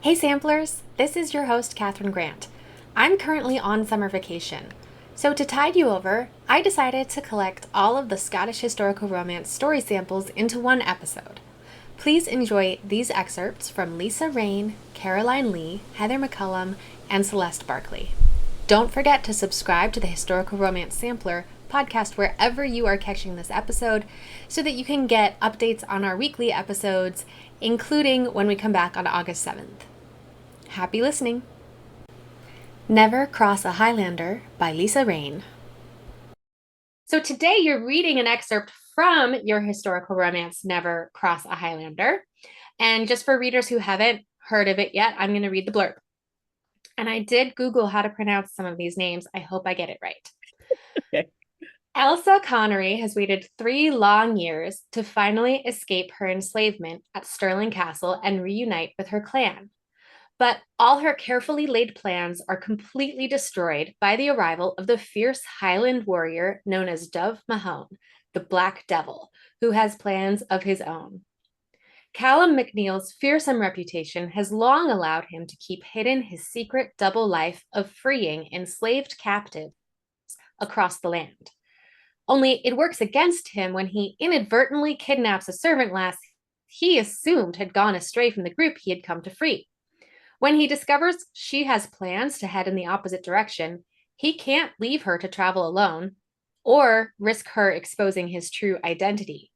Hey samplers, this is your host Katherine Grant. I'm currently on summer vacation. So to tide you over, I decided to collect all of the Scottish historical romance story samples into one episode. Please enjoy these excerpts from Lisa Rayne, Caroline Lee, Heather McCollum, and Celeste Barclay. Don't forget to subscribe to the Historical Romance Sampler podcast wherever you are catching this episode so that you can get updates on our weekly episodes, including when we come back on August 7th. Happy listening! Never Cross a Highlander by Lisa Rayne. So today you're reading an excerpt from your historical romance, Never Cross a Highlander. And just for readers who haven't heard of it yet, I'm going to read the blurb. And I did Google how to pronounce some of these names. I hope I get it right. Okay. Elsa Connery has waited 3 long years to finally escape her enslavement at Stirling Castle and reunite with her clan. But all her carefully laid plans are completely destroyed by the arrival of the fierce Highland warrior known as Dove Mahone, the Black Devil, who has plans of his own. Callum MacNeil's fearsome reputation has long allowed him to keep hidden his secret double life of freeing enslaved captives across the land. Only it works against him when he inadvertently kidnaps a servant lass he assumed had gone astray from the group he had come to free. When he discovers she has plans to head in the opposite direction, he can't leave her to travel alone or risk her exposing his true identity.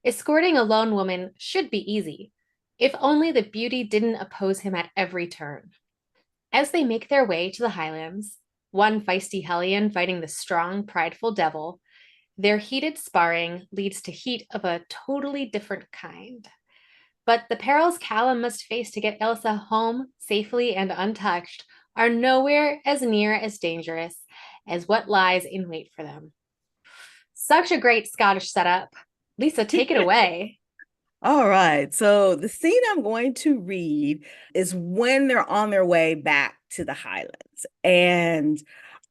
Escorting a lone woman should be easy, if only the beauty didn't oppose him at every turn. As they make their way to the Highlands, one feisty hellion fighting the strong, prideful devil, their heated sparring leads to heat of a totally different kind. But the perils Callum must face to get Elsa home safely and untouched are nowhere as near as dangerous as what lies in wait for them. Such a great Scottish setup. Lisa, take it away. All right. So the scene I'm going to read is when they're on their way back to the Highlands. And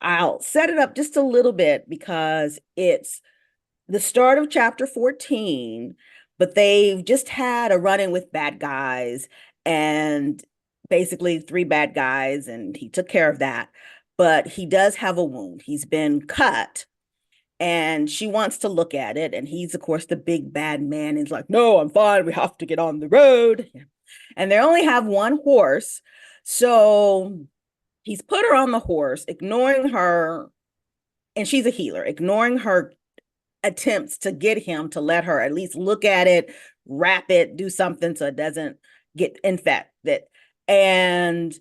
I'll set it up just a little bit because it's the start of chapter 14, but they've just had a run-in with bad guys and basically 3 bad guys, and he took care of that. But he does have a wound. He's been cut and she wants to look at it. And he's, of course, the big bad man. He's like, no, I'm fine. We have to get on the road. And they only have one horse. So he's put her on the horse, ignoring her. And she's a healer, ignoring her attempts to get him to let her at least look at it, wrap it, do something so it doesn't get infected. And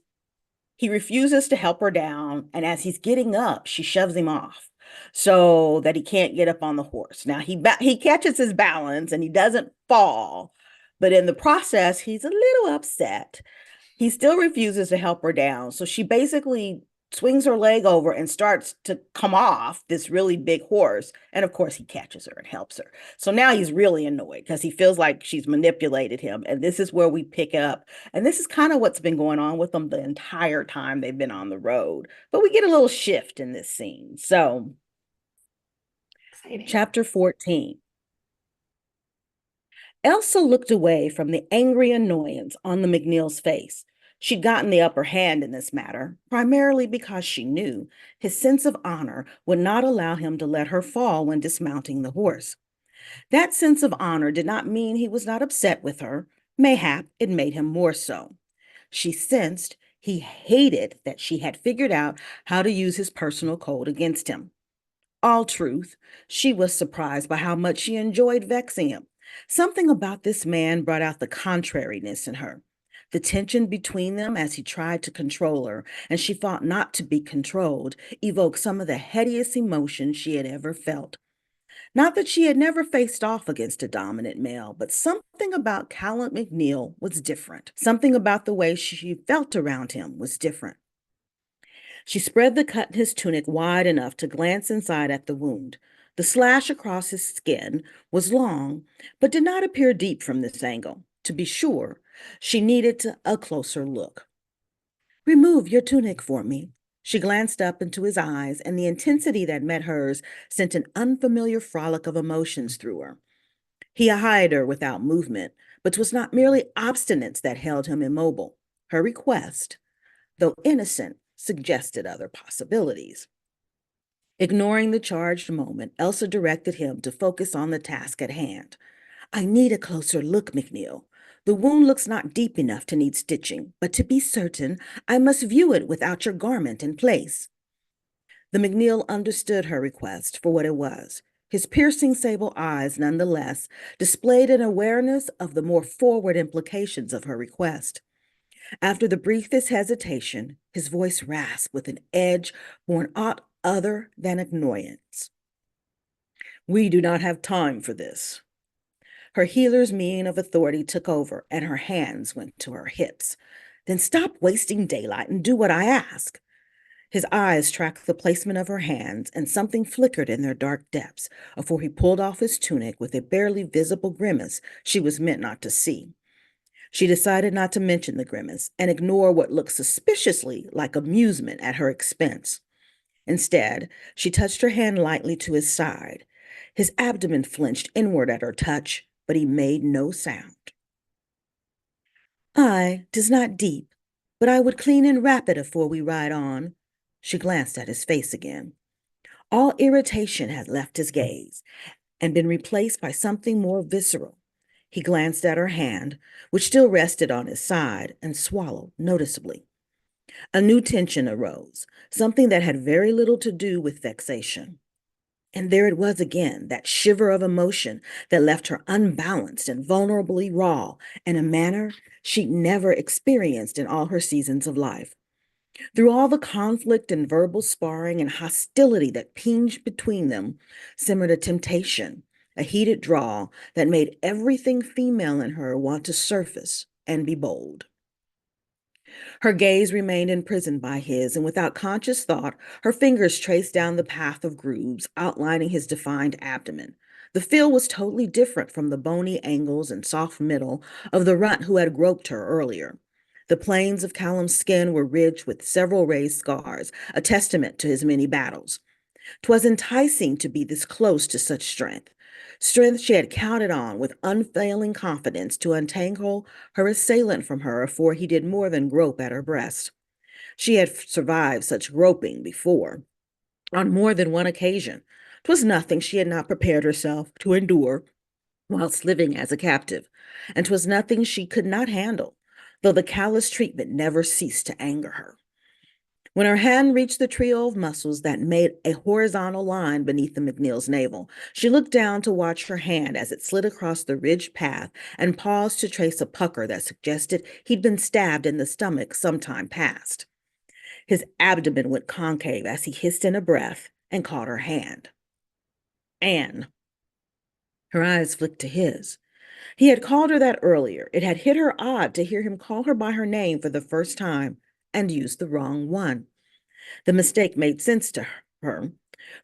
he refuses to help her down. And as he's getting up, she shoves him off so that he can't get up on the horse. Now he catches his balance and he doesn't fall, but in the process, he's a little upset. He still refuses to help her down. So she basically swings her leg over and starts to come off this really big horse. And of course, he catches her and helps her. So now he's really annoyed because he feels like she's manipulated him. And this is where we pick up. And this is kind of what's been going on with them the entire time they've been on the road. But we get a little shift in this scene. So, Exciting. chapter 14. Elsa looked away from the angry annoyance on the McNeil's face. She'd gotten the upper hand in this matter, primarily because she knew his sense of honor would not allow him to let her fall when dismounting the horse. That sense of honor did not mean he was not upset with her. Mayhap it made him more so. She sensed he hated that she had figured out how to use his personal code against him. All truth, she was surprised by how much she enjoyed vexing him. Something about this man brought out the contrariness in her. The tension between them as he tried to control her, and she fought not to be controlled, evoked some of the headiest emotions she had ever felt. Not that she had never faced off against a dominant male, but something about Callum McNeil was different. Something about the way she felt around him was different. She spread the cut in his tunic wide enough to glance inside at the wound. The slash across his skin was long, but did not appear deep from this angle. To be sure, she needed a closer look. Remove your tunic for me. She glanced up into his eyes, and the intensity that met hers sent an unfamiliar frolic of emotions through her. He eyed her without movement, but 'twas not merely obstinance that held him immobile. Her request, though innocent, suggested other possibilities. Ignoring the charged moment, Elsa directed him to focus on the task at hand. I need a closer look, McNeil. The wound looks not deep enough to need stitching, but to be certain, I must view it without your garment in place. The McNeil understood her request for what it was. His piercing sable eyes, nonetheless, displayed an awareness of the more forward implications of her request. After the briefest hesitation, his voice rasped with an edge born aught other than annoyance. We do not have time for this. Her healer's mien of authority took over, and her hands went to her hips. Then stop wasting daylight and do what I ask. His eyes tracked the placement of her hands, and something flickered in their dark depths before he pulled off his tunic with a barely visible grimace she was meant not to see. She decided not to mention the grimace and ignore what looked suspiciously like amusement at her expense. Instead, she touched her hand lightly to his side. His abdomen flinched inward at her touch, but he made no sound. Aye, 'tis not deep, but I would clean and wrap it afore we ride on. She glanced at his face again. All irritation had left his gaze and been replaced by something more visceral. He glanced at her hand, which still rested on his side, and swallowed noticeably. A new tension arose, something that had very little to do with vexation. And there it was again, that shiver of emotion that left her unbalanced and vulnerably raw in a manner she'd never experienced in all her seasons of life. Through all the conflict and verbal sparring and hostility that pinged between them, simmered a temptation, a heated draw that made everything female in her want to surface and be bold. Her gaze remained imprisoned by his, and without conscious thought, her fingers traced down the path of grooves, outlining his defined abdomen. The feel was totally different from the bony angles and soft middle of the runt who had groped her earlier. The plains of Callum's skin were ridged with several raised scars, a testament to his many battles. 'Twas enticing to be this close to such strength she had counted on with unfailing confidence to untangle her assailant from her afore he did more than grope at her breast. She had survived such groping before, on more than one occasion. 'Twas nothing she had not prepared herself to endure whilst living as a captive, and 'twas nothing she could not handle, though the callous treatment never ceased to anger her. When her hand reached the trio of muscles that made a horizontal line beneath the McNeil's navel, she looked down to watch her hand as it slid across the ridged path and paused to trace a pucker that suggested he'd been stabbed in the stomach some time past. His abdomen went concave as he hissed in a breath and caught her hand. Anne. Her eyes flicked to his. He had called her that earlier. It had hit her odd to hear him call her by her name for the first time and use the wrong one. The mistake made sense to her,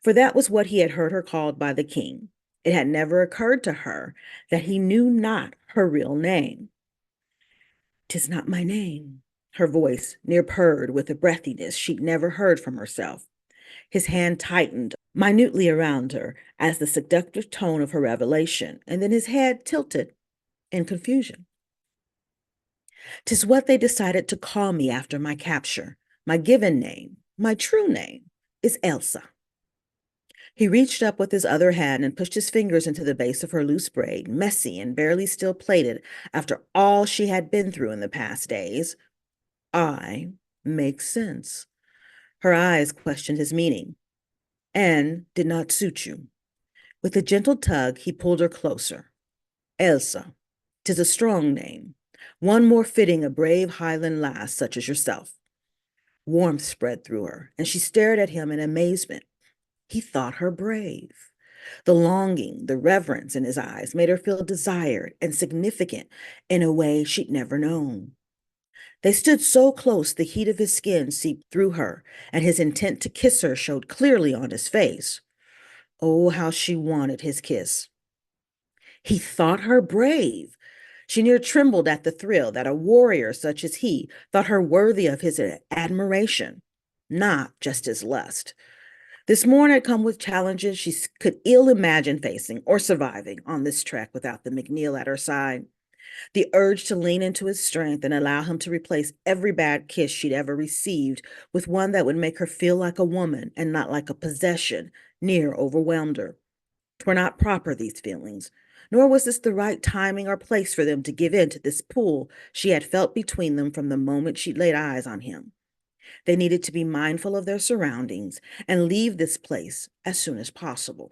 for that was what he had heard her called by the king. It had never occurred to her that he knew not her real name. "'Tis not my name," her voice near purred with a breathiness she'd never heard from herself. His hand tightened minutely around her as the seductive tone of her revelation, and then his head tilted in confusion. "'Tis what they decided to call me after my capture. My given name, my true name, is Elsa." He reached up with his other hand and pushed his fingers into the base of her loose braid, messy and barely still plaited after all she had been through in the past days. "I make sense." Her eyes questioned his meaning. "And did not suit you." With a gentle tug, he pulled her closer. "Elsa, 'tis a strong name, one more fitting a brave Highland lass such as yourself." Warmth spread through her, and she stared at him in amazement. He thought her brave. The longing, the reverence in his eyes made her feel desired and significant in a way she'd never known. They stood so close the heat of his skin seeped through her, and his intent to kiss her showed clearly on his face. Oh, how she wanted his kiss. He thought her brave. She near trembled at the thrill that a warrior such as he thought her worthy of his admiration, not just his lust. This morn had come with challenges she could ill imagine facing or surviving on this trek without the McNeil at her side. The urge to lean into his strength and allow him to replace every bad kiss she'd ever received with one that would make her feel like a woman and not like a possession near overwhelmed her. 'Twere not proper, these feelings, nor was this the right timing or place for them to give in to this pull she had felt between them from the moment she laid eyes on him. They needed to be mindful of their surroundings and leave this place as soon as possible.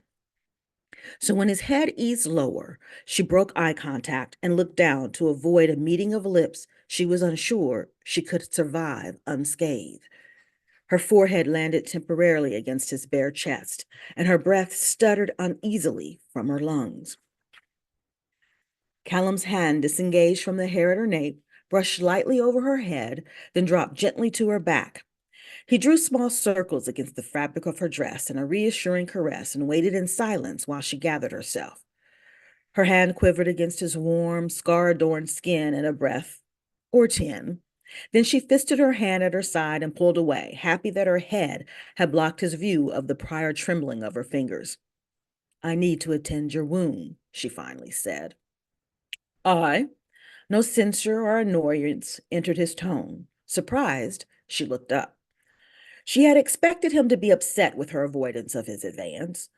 So when his head eased lower, she broke eye contact and looked down to avoid a meeting of lips she was unsure she could survive unscathed. Her forehead landed temporarily against his bare chest, and her breath stuttered uneasily from her lungs. Callum's hand disengaged from the hair at her nape, brushed lightly over her head, then dropped gently to her back. He drew small circles against the fabric of her dress in a reassuring caress and waited in silence while she gathered herself. Her hand quivered against his warm, scar-adorned skin in a breath or 10. Then she fisted her hand at her side and pulled away, happy that her head had blocked his view of the prior trembling of her fingers. "I need to attend your wound," she finally said. "I?" No censure or annoyance entered his tone. Surprised, she looked up. She had expected him to be upset with her avoidance of his advance.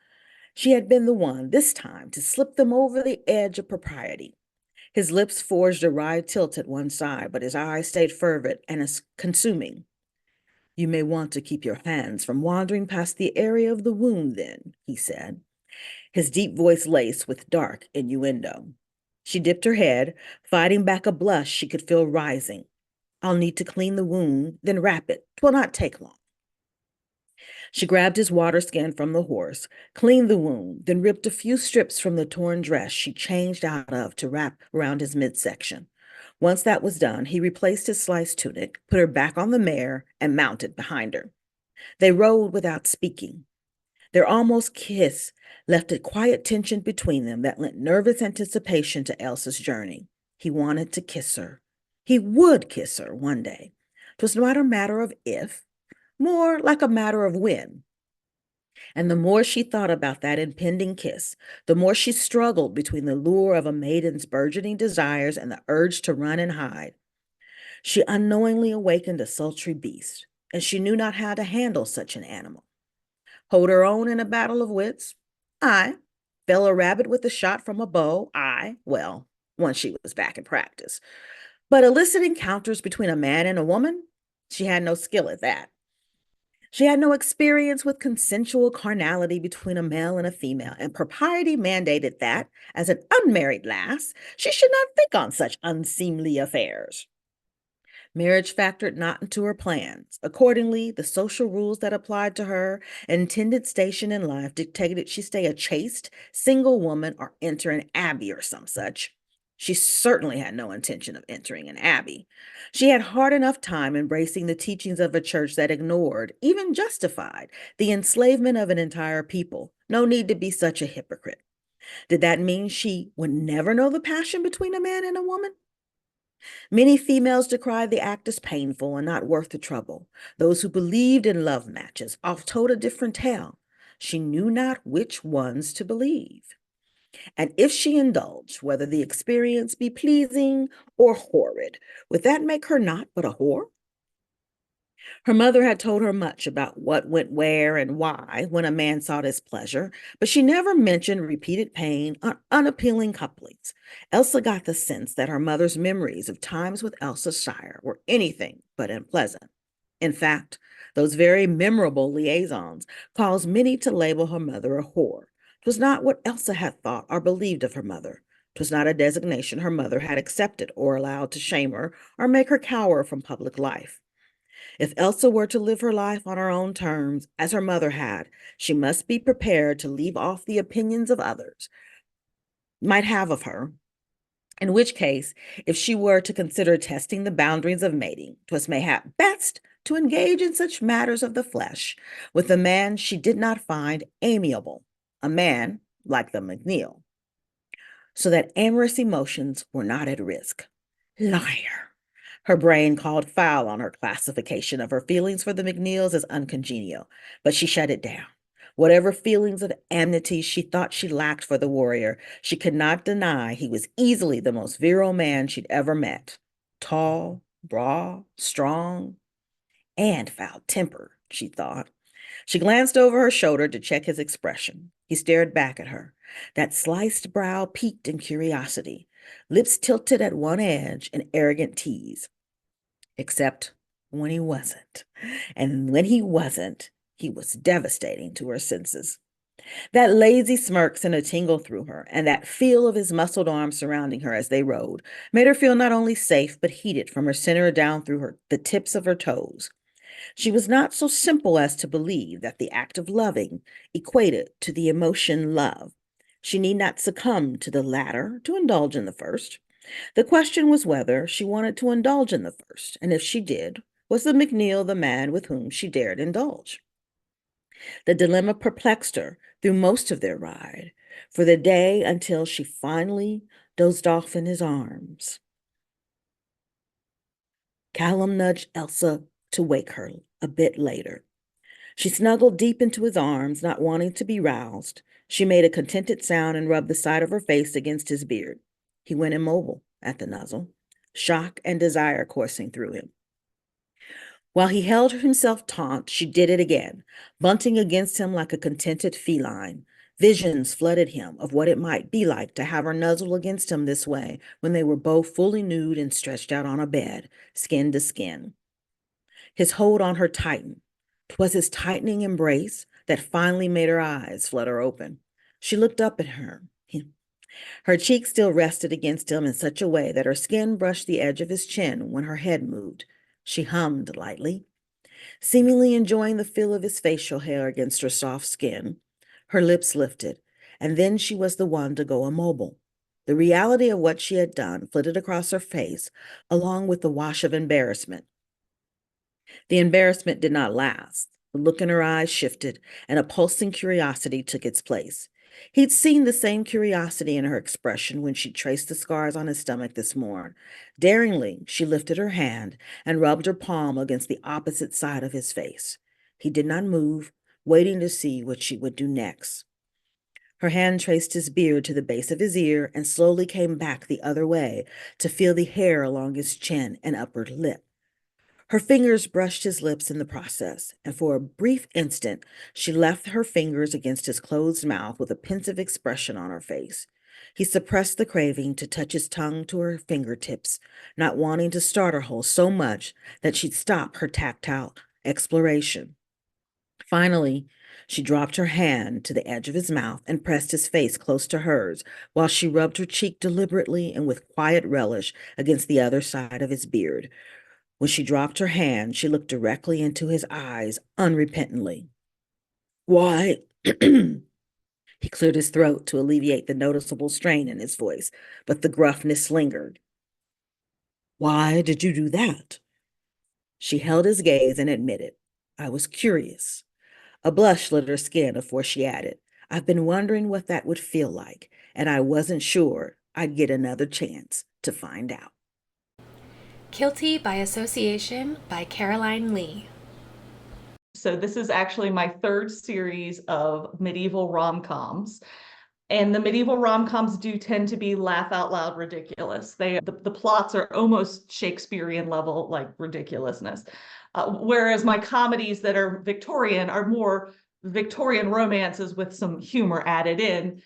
She had been the one, this time, to slip them over the edge of propriety. His lips forged a wry tilt at one side, but his eyes stayed fervent and consuming. "You may want to keep your hands from wandering past the area of the wound, then," he said, his deep voice laced with dark innuendo. She dipped her head, fighting back a blush she could feel rising. "I'll need to clean the wound, then wrap it. 'Twill not take long." She grabbed his water skin from the horse, cleaned the wound, then ripped a few strips from the torn dress she changed out of to wrap around his midsection. Once that was done, he replaced his sliced tunic, put her back on the mare, and mounted behind her. They rode without speaking. Their almost kiss left a quiet tension between them that lent nervous anticipation to Elsa's journey. He wanted to kiss her. He would kiss her one day. 'Twas not a matter of if, more like a matter of when. And the more she thought about that impending kiss, the more she struggled between the lure of a maiden's burgeoning desires and the urge to run and hide. She unknowingly awakened a sultry beast, and she knew not how to handle such an animal. Hold her own in a battle of wits? Aye. Fell a rabbit with a shot from a bow? Aye. Well, once she was back in practice. But illicit encounters between a man and a woman? She had no skill at that. She had no experience with consensual carnality between a male and a female, and propriety mandated that, as an unmarried lass, she should not think on such unseemly affairs. Marriage factored not into her plans. Accordingly, the social rules that applied to her intended station in life dictated she stay a chaste, single woman or enter an abbey or some such. She certainly had no intention of entering an abbey. She had hard enough time embracing the teachings of a church that ignored, even justified, the enslavement of an entire people. No need to be such a hypocrite. Did that mean she would never know the passion between a man and a woman? Many females decried the act as painful and not worth the trouble. Those who believed in love matches oft told a different tale. She knew not which ones to believe. And if she indulged, whether the experience be pleasing or horrid, would that make her not but a whore? Her mother had told her much about what went where and why when a man sought his pleasure, but she never mentioned repeated pain or unappealing couplings. Elsa got the sense that her mother's memories of times with Elsa Shire were anything but unpleasant. In fact, those very memorable liaisons caused many to label her mother a whore. 'Twas not what Elsa had thought or believed of her mother. 'Twas not a designation her mother had accepted or allowed to shame her or make her cower from public life. If Elsa were to live her life on her own terms, as her mother had, she must be prepared to leave off the opinions of others might have of her. In which case, if she were to consider testing the boundaries of mating, 'twas mayhap best to engage in such matters of the flesh with a man she did not find amiable, a man like the McNeil, so that amorous emotions were not at risk. Liar! Her brain called foul on her classification of her feelings for the McNeils as uncongenial, but she shut it down. Whatever feelings of enmity she thought she lacked for the warrior, she could not deny he was easily the most virile man she'd ever met. Tall, broad, strong, and foul-tempered, she thought. She glanced over her shoulder to check his expression. He stared back at her. That sliced brow peaked in curiosity, lips tilted at one edge in arrogant tease. Except when he wasn't. And when he wasn't, he was devastating to her senses. That lazy smirk sent a tingle through her, and that feel of his muscled arms surrounding her as they rode made her feel not only safe, but heated from her center down through the tips of her toes. She was not so simple as to believe that the act of loving equated to the emotion love. She need not succumb to the latter to indulge in the first. The question was whether she wanted to indulge in the first, and if she did, was the McNeil the man with whom she dared indulge? The dilemma perplexed her through most of their ride, for the day until she finally dozed off in his arms. Callum nudged Elsa to wake her a bit later. She snuggled deep into his arms, not wanting to be roused. She made a contented sound and rubbed the side of her face against his beard. He went immobile at the nuzzle, shock and desire coursing through him. While he held himself taut, she did it again, bunting against him like a contented feline. Visions flooded him of what it might be like to have her nuzzle against him this way when they were both fully nude and stretched out on a bed, skin to skin. His hold on her tightened. 'Twas his tightening embrace that finally made her eyes flutter open. She looked up at him. Her cheek still rested against him in such a way that her skin brushed the edge of his chin when her head moved. She hummed lightly, seemingly enjoying the feel of his facial hair against her soft skin. Her lips lifted, and then she was the one to go immobile. The reality of what she had done flitted across her face, along with the wash of embarrassment. The embarrassment did not last. The look in her eyes shifted, and a pulsing curiosity took its place. He'd seen the same curiosity in her expression when she traced the scars on his stomach this morn. Daringly, she lifted her hand and rubbed her palm against the opposite side of his face. He did not move, waiting to see what she would do next. Her hand traced his beard to the base of his ear and slowly came back the other way to feel the hair along his chin and upper lip. Her fingers brushed his lips in the process, and for a brief instant, she left her fingers against his closed mouth with a pensive expression on her face. He suppressed the craving to touch his tongue to her fingertips, not wanting to startle her so much that she'd stop her tactile exploration. Finally, she dropped her hand to the edge of his mouth and pressed his face close to hers while she rubbed her cheek deliberately and with quiet relish against the other side of his beard. When she dropped her hand, she looked directly into his eyes unrepentantly. Why? He cleared his throat to alleviate the noticeable strain in his voice, but the gruffness lingered. Why did you do that? She held his gaze and admitted, I was curious. A blush lit her skin before she added, I've been wondering what that would feel like, and I wasn't sure I'd get another chance to find out. Kilty by Association by Caroline Lee. So this is actually my third series of medieval rom-coms. And the medieval rom-coms do tend to be laugh out loud ridiculous. The plots are almost Shakespearean level, like ridiculousness. Whereas my comedies that are Victorian are more Victorian romances with some humor added in.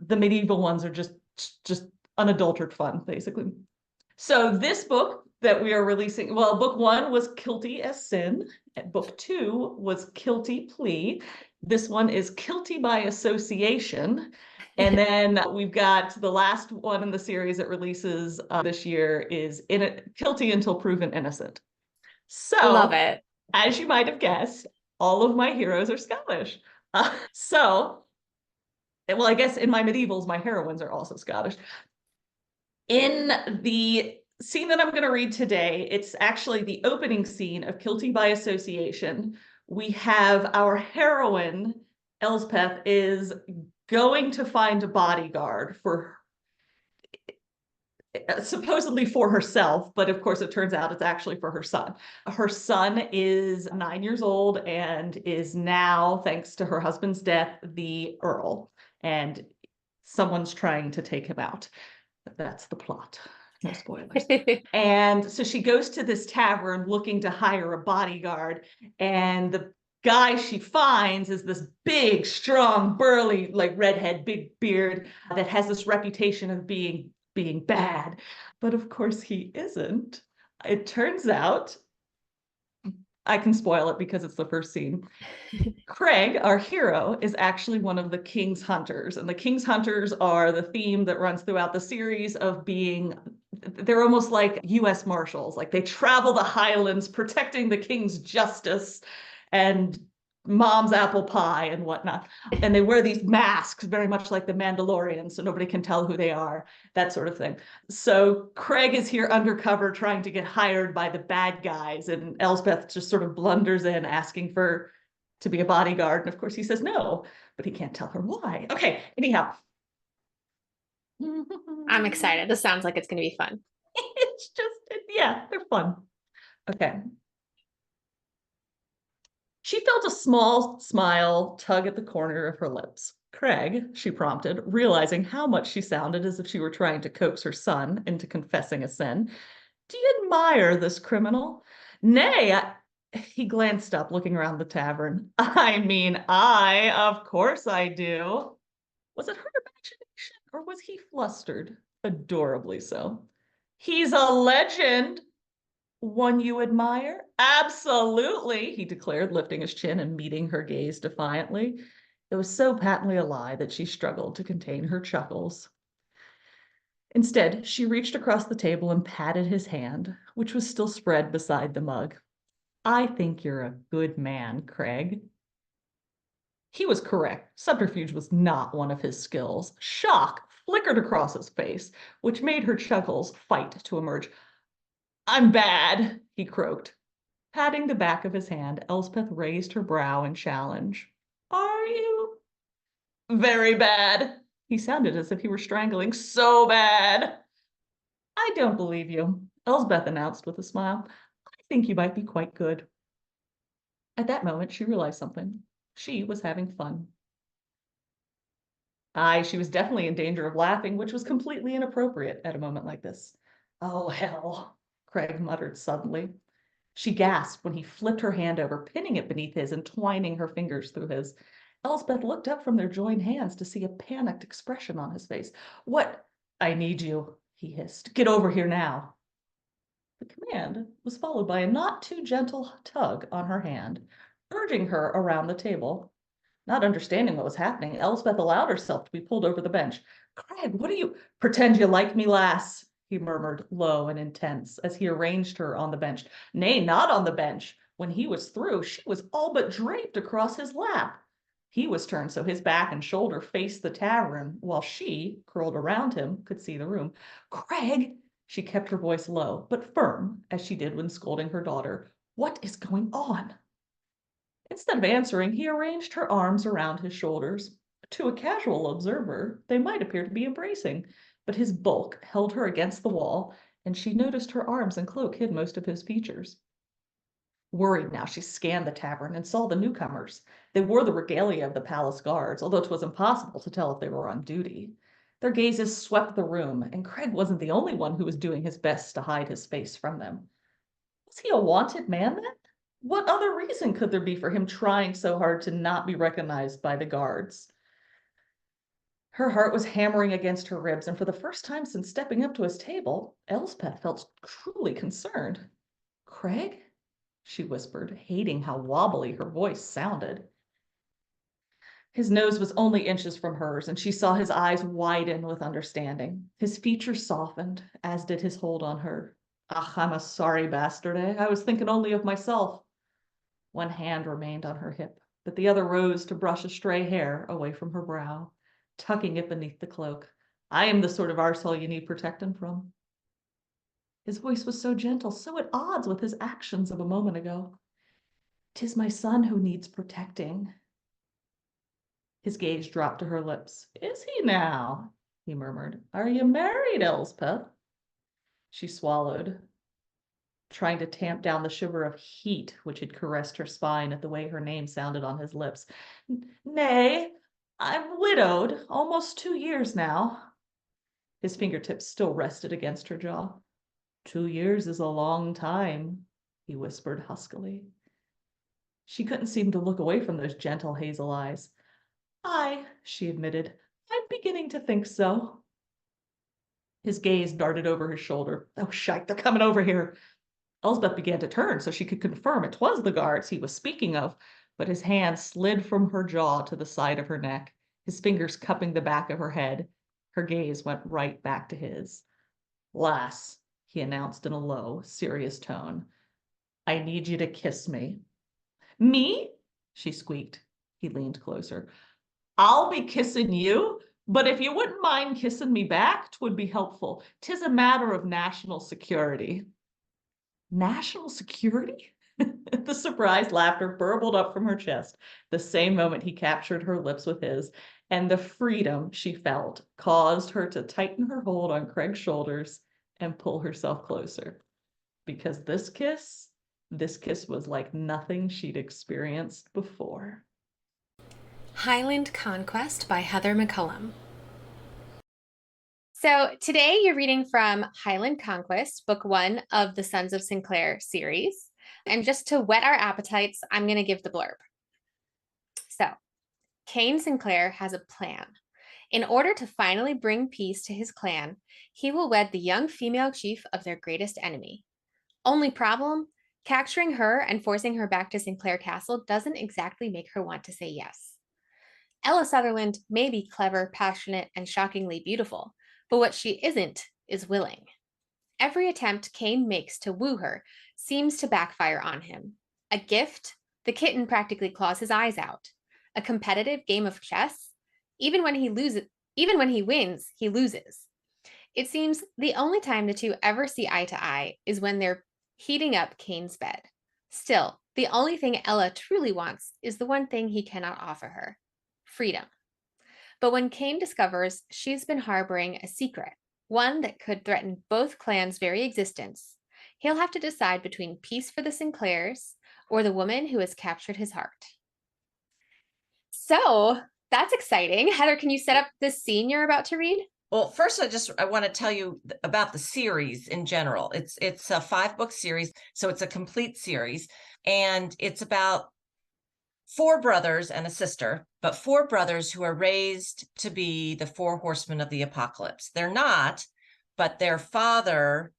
The medieval ones are just unadulterated fun, basically. So this book that we are releasing, well, book one was Kilty as Sin, and book two was Kilty Plea. This one is Kilty by Association. And then we've got the last one in the series that releases this year is Kilty Until Proven Innocent. So, Love it. as you might have guessed, all of my heroes are Scottish. Well, I guess in my medievals, my heroines are also Scottish. In the scene that I'm going to read today, it's actually the opening scene of Kilty by Association. We have our heroine, Elspeth, is going to find a bodyguard for supposedly for herself, but of course it turns out it's actually for her son. Her son is 9 years old and is now, thanks to her husband's death, the Earl. And someone's trying to take him out. That's the plot. No spoilers. And so she goes to this tavern looking to hire a bodyguard, and the guy she finds is this big, strong, burly, like redhead, big beard that has this reputation of being bad. But of course he isn't. It turns out, I can spoil it because it's the first scene. Craig, our hero, is actually one of the King's Hunters. And the King's Hunters are the theme that runs throughout the series of being, they're almost like US Marshals. Like they travel the Highlands protecting the King's justice and mom's apple pie and whatnot. And they wear these masks very much like the Mandalorian, so nobody can tell who they are, that sort of thing. So Craig is here undercover trying to get hired by the bad guys, and Elsbeth just sort of blunders in asking to be a bodyguard. And of course he says no, but he can't tell her why. Okay, anyhow. I'm excited. This sounds like it's going to be fun. It's just, yeah, they're fun. Okay. She felt a small smile tug at the corner of her lips. Craig, she prompted, realizing how much she sounded as if she were trying to coax her son into confessing a sin. Do you admire this criminal? Nay, he glanced up, looking around the tavern. I mean, of course I do. Was it her imagination, or was he flustered? Adorably so. He's a legend. One you admire? Absolutely, he declared, lifting his chin and meeting her gaze defiantly. It was so patently a lie that she struggled to contain her chuckles. Instead, she reached across the table and patted his hand, which was still spread beside the mug. I think you're a good man, Craig. He was correct. Subterfuge was not one of his skills. Shock flickered across his face, which made her chuckles fight to emerge. I'm bad, he croaked. Patting the back of his hand, Elspeth raised her brow in challenge. Are you? Very bad. He sounded as if he were strangling. So bad. I don't believe you, Elsbeth announced with a smile. I think you might be quite good. At that moment, she realized something. She was having fun. Aye, she was definitely in danger of laughing, which was completely inappropriate at a moment like this. Oh, hell, Craig muttered suddenly. She gasped when he flipped her hand over, pinning it beneath his and twining her fingers through his. Elspeth looked up from their joined hands to see a panicked expression on his face. What? I need you, he hissed. Get over here now. The command was followed by a not too gentle tug on her hand, urging her around the table. Not understanding what was happening, Elspeth allowed herself to be pulled over the bench. Craig, what are you? Pretend you like me, lass, he murmured, low and intense, as he arranged her on the bench. Nay, not on the bench. When he was through, she was all but draped across his lap. He was turned so his back and shoulder faced the tavern, while she, curled around him, could see the room. Craig, she kept her voice low, but firm, as she did when scolding her daughter. What is going on? Instead of answering, he arranged her arms around his shoulders. To a casual observer, they might appear to be embracing, but his bulk held her against the wall, and she noticed her arms and cloak hid most of his features. Worried now, she scanned the tavern and saw the newcomers. They wore the regalia of the palace guards, although it was impossible to tell if they were on duty. Their gazes swept the room, and Craig wasn't the only one who was doing his best to hide his face from them. Was he a wanted man then? What other reason could there be for him trying so hard to not be recognized by the guards? Her heart was hammering against her ribs, and for the first time since stepping up to his table, Elspeth felt truly concerned. Craig? She whispered, hating how wobbly her voice sounded. His nose was only inches from hers, and she saw his eyes widen with understanding. His features softened, as did his hold on her. Ach, I'm a sorry bastard, eh? I was thinking only of myself. One hand remained on her hip, but the other rose to brush a stray hair away from her brow, tucking it beneath the cloak. I am the sort of arsehole you need protecting from. His voice was so gentle, so at odds with his actions of a moment ago. 'Tis my son who needs protecting. His gaze dropped to her lips. Is he now? He murmured. Are you married, Elspeth? She swallowed, trying to tamp down the shiver of heat which had caressed her spine at the way her name sounded on his lips. Nay, I'm widowed, almost 2 years now. His fingertips still rested against her jaw. 2 years is a long time, he whispered huskily. She couldn't seem to look away from those gentle hazel eyes. Aye, she admitted, I'm beginning to think so. His gaze darted over his shoulder. Oh, shite, they're coming over here. Elsbeth began to turn so she could confirm it was the guards he was speaking of, but his hand slid from her jaw to the side of her neck, his fingers cupping the back of her head. Her gaze went right back to his. Lass, he announced in a low, serious tone, I need you to kiss me. Me? She squeaked. He leaned closer. I'll be kissing you, but if you wouldn't mind kissing me back, 'twould be helpful. 'Tis a matter of national security. National security? The surprised laughter burbled up from her chest the same moment he captured her lips with his, and the freedom she felt caused her to tighten her hold on Craig's shoulders and pull herself closer. Because this kiss was like nothing she'd experienced before. Highland Conquest by Heather McCollum. So today you're reading from Highland Conquest, book 1 of the Sons of Sinclair series. And just to whet our appetites, I'm going to give the blurb. So, Cain Sinclair has a plan. In order to finally bring peace to his clan, he will wed the young female chief of their greatest enemy. Only problem, capturing her and forcing her back to Sinclair Castle doesn't exactly make her want to say yes. Ella Sutherland may be clever, passionate, and shockingly beautiful, but what she isn't is willing. Every attempt Cain makes to woo her seems to backfire on him. A gift, the kitten practically claws his eyes out. A competitive game of chess, even when he wins, he loses. It seems the only time the two ever see eye to eye is when they're heating up Cain's bed. Still, the only thing Ella truly wants is the one thing he cannot offer her: freedom. But when Cain discovers she's been harboring a secret, one that could threaten both clans' very existence, he'll have to decide between peace for the Sinclairs or the woman who has captured his heart. So that's exciting. Heather, can you set up this scene you're about to read? Well, first, I want to tell you about the series in general. It's a 5-book series, so it's a complete series, and it's about 4 brothers and a sister, but 4 brothers who are raised to be the 4 horsemen of the apocalypse. They're not, but their father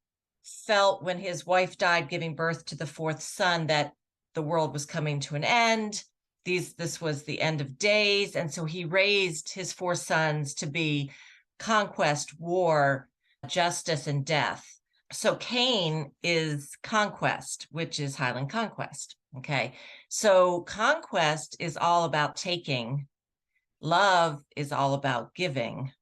felt when his wife died giving birth to the 4th son that the world was coming to an end. This was the end of days, and so he raised his 4 sons to be conquest, war, justice, and death. So Cain is conquest, which is Highland Conquest. Okay, so conquest is all about taking. Love is all about giving.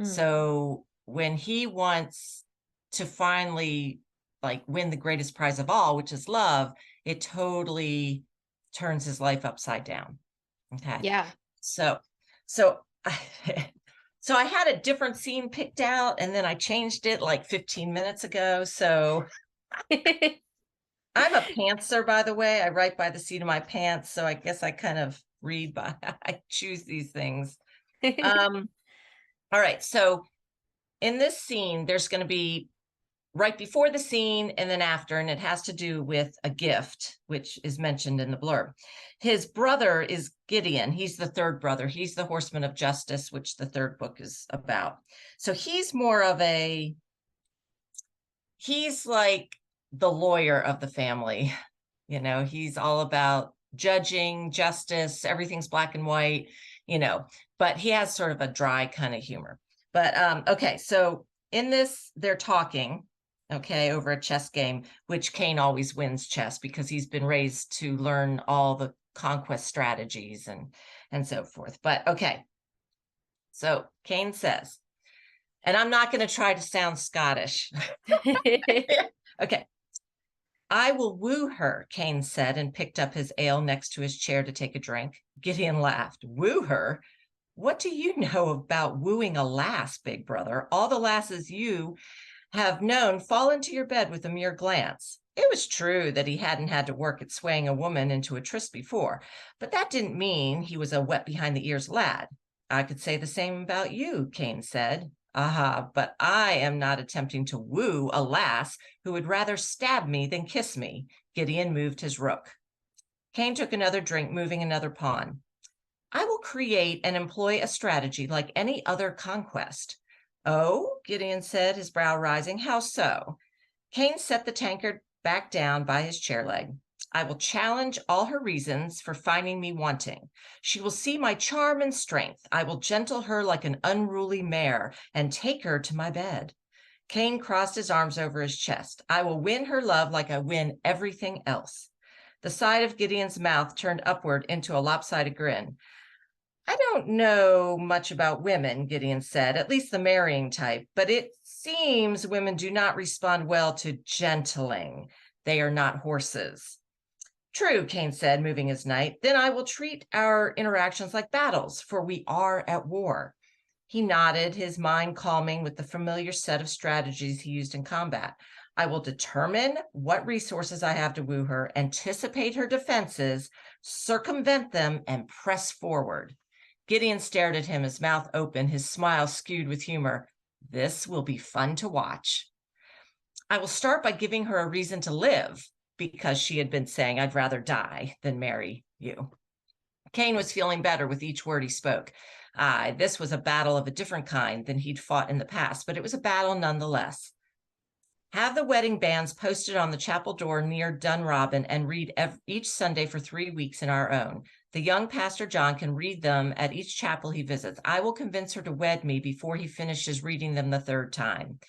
So when he wants to finally win the greatest prize of all, which is love, it totally turns his life upside down. Okay. Yeah. So I had a different scene picked out, and then I changed it like 15 minutes ago. So I'm a pantser, by the way. I write by the seat of my pants, so I guess I kind of read by I choose these things. All right, so in this scene, there's going to be right before the scene and then after, and it has to do with a gift, which is mentioned in the blurb. His brother is Gideon. He's the 3rd brother. He's the horseman of justice, which the 3rd book is about. So he's more of he's like the lawyer of the family. You know, he's all about judging, justice, everything's black and white, but he has sort of a dry kind of humor. But okay, so in this, they're talking, okay, over a chess game, which Cain always wins chess because he's been raised to learn all the conquest strategies and so forth. But okay, so Cain says, and I'm not going to try to sound Scottish. Okay. I will woo her, Cain said, and picked up his ale next to his chair to take a drink. Gideon laughed. Woo her? What do you know about wooing a lass, big brother? All the lasses you have known fall into your bed with a mere glance. It was true that he hadn't had to work at swaying a woman into a tryst before, but that didn't mean he was a wet-behind-the-ears lad. I could say the same about you, Cain said. Aha, but I am not attempting to woo a lass who would rather stab me than kiss me. Gideon moved his rook. Cain took another drink, moving another pawn. I will create and employ a strategy like any other conquest. Oh, Gideon said, his brow rising. How so? Cain set the tankard back down by his chair leg. I will challenge all her reasons for finding me wanting. She will see my charm and strength. I will gentle her like an unruly mare and take her to my bed. Cain crossed his arms over his chest. I will win her love like I win everything else. The side of Gideon's mouth turned upward into a lopsided grin. I don't know much about women, Gideon said, at least the marrying type, but it seems women do not respond well to gentling. They are not horses. True, Cain said, moving his knight. Then I will treat our interactions like battles, for we are at war. He nodded, his mind calming with the familiar set of strategies he used in combat. I will determine what resources I have to woo her, anticipate her defenses, circumvent them, and press forward. Gideon stared at him, his mouth open, his smile skewed with humor. This will be fun to watch. I will start by giving her a reason to live, because she had been saying, I'd rather die than marry you. Cain was feeling better with each word he spoke. This was a battle of a different kind than he'd fought in the past, but it was a battle nonetheless. Have the wedding banns posted on the chapel door near Dunrobin and read each Sunday for 3 weeks in our own. The young Pastor John can read them at each chapel he visits. I will convince her to wed me before he finishes reading them the 3rd time.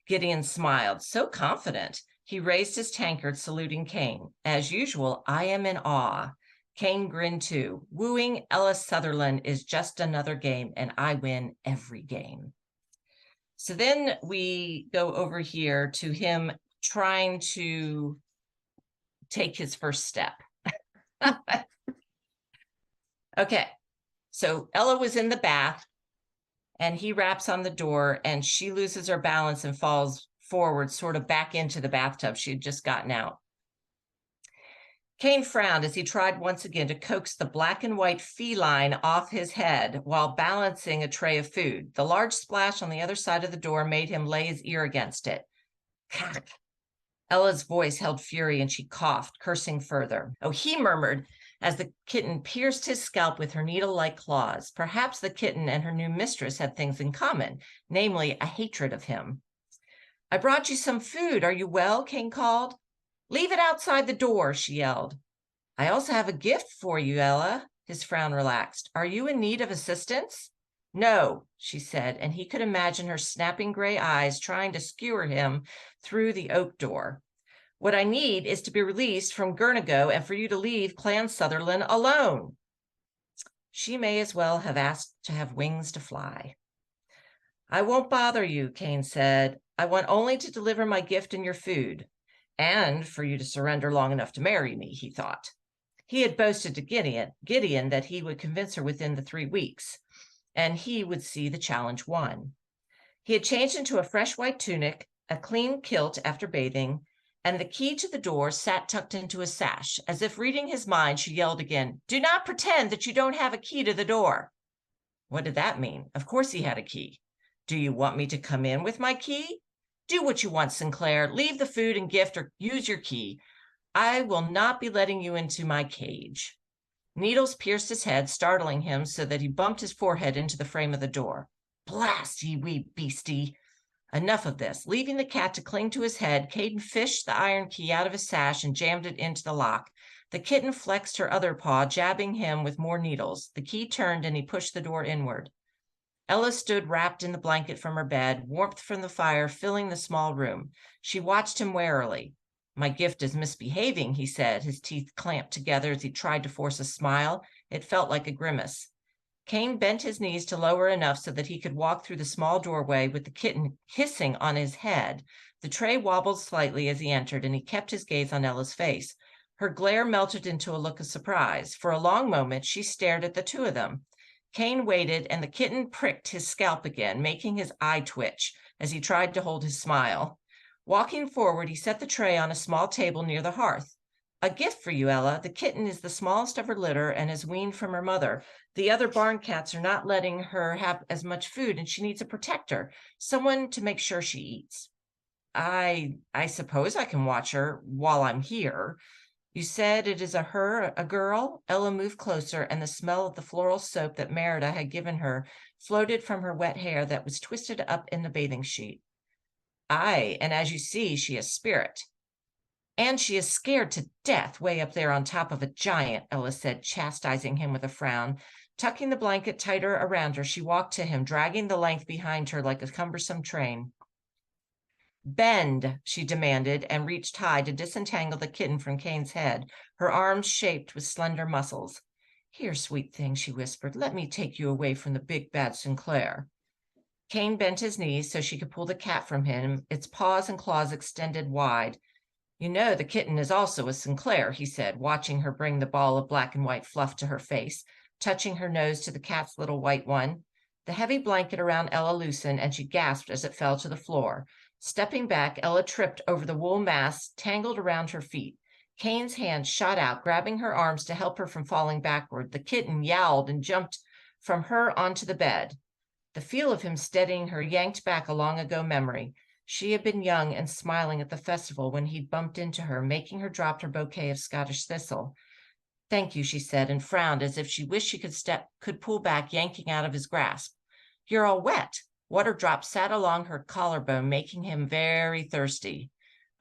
Gideon smiled, so confident. He raised his tankard, saluting Cain. As usual, I am in awe. Cain grinned too. Wooing Ella Sutherland is just another game, and I win every game. So then we go over here to him trying to take his first step. Okay, so Ella was in the bath and he raps on the door and she loses her balance and falls forward, sort of back into the bathtub she had just gotten out. Cain frowned as he tried once again to coax the black and white feline off his head while balancing a tray of food. The large splash on the other side of the door made him lay his ear against it. Cack. Ella's voice held fury and she coughed, cursing further. Oh, he murmured as the kitten pierced his scalp with her needle-like claws. Perhaps the kitten and her new mistress had things in common, namely a hatred of him. I brought you some food. Are you well? Cain called. Leave it outside the door, she yelled. I also have a gift for you, Ella. His frown relaxed. Are you in need of assistance? No, she said, and he could imagine her snapping gray eyes trying to skewer him through the oak door. What I need is to be released from Gurnago and for you to leave Clan Sutherland alone. She may as well have asked to have wings to fly. I won't bother you, Cain said. I want only to deliver my gift and your food, and for you to surrender long enough to marry me, he thought. He had boasted to Gideon that he would convince her within the 3 weeks, and he would see the challenge won. He had changed into a fresh white tunic, a clean kilt after bathing, and the key to the door sat tucked into his sash. As if reading his mind, she yelled again, Do not pretend that you don't have a key to the door. What did that mean? Of course he had a key. Do you want me to come in with my key? Do what you want, Sinclair. Leave the food and gift or use your key. I will not be letting you into my cage. Needles pierced his head, startling him so that he bumped his forehead into the frame of the door. Blast, ye wee beastie. Enough of this. Leaving the cat to cling to his head, Caden fished the iron key out of his sash and jammed it into the lock. The kitten flexed her other paw, jabbing him with more needles. The key turned and he pushed the door inward. Ella stood wrapped in the blanket from her bed, warmth from the fire filling the small room. She watched him warily. My gift is misbehaving, he said, his teeth clamped together as he tried to force a smile. It felt like a grimace. Cain bent his knees to lower enough so that he could walk through the small doorway with the kitten hissing on his head. The tray wobbled slightly as he entered, and he kept his gaze on Ella's face. Her glare melted into a look of surprise. For a long moment, she stared at the two of them. Cain waited, and the kitten pricked his scalp again, making his eye twitch, as he tried to hold his smile. Walking forward, he set the tray on a small table near the hearth. A gift for you, Ella. The kitten is the smallest of her litter and is weaned from her mother. The other barn cats are not letting her have as much food, and she needs a protector, someone to make sure she eats. I suppose I can watch her while I'm here. You said it is a girl? Ella moved closer, and the smell of the floral soap that Merida had given her floated from her wet hair that was twisted up in the bathing sheet. Aye, and as you see, she is spirit. And she is scared to death way up there on top of a giant, Ella said, chastising him with a frown. Tucking the blanket tighter around her, she walked to him, dragging the length behind her like a cumbersome train. Bend, she demanded, and reached high to disentangle the kitten from Kane's head, her arms shaped with slender muscles. Here, sweet thing, she whispered, let me take you away from the big bad Sinclair. Kane bent his knees so she could pull the cat from him, its paws and claws extended wide. You know the kitten is also a Sinclair, he said, watching her bring the ball of black and white fluff to her face, touching her nose to the cat's little white one. The heavy blanket around Ella loosened, and she gasped as it fell to the floor. Stepping back, Ella tripped over the wool mass tangled around her feet. Kane's hand shot out, grabbing her arms to help her from falling backward. The kitten yowled and jumped from her onto the bed. The feel of him steadying her yanked back a long-ago memory. She had been young and smiling at the festival when he'd bumped into her, making her drop her bouquet of Scottish thistle. Thank you, she said, and frowned as if she wished she could pull back, yanking out of his grasp. You're all wet. Water drops sat along her collarbone, making him very thirsty.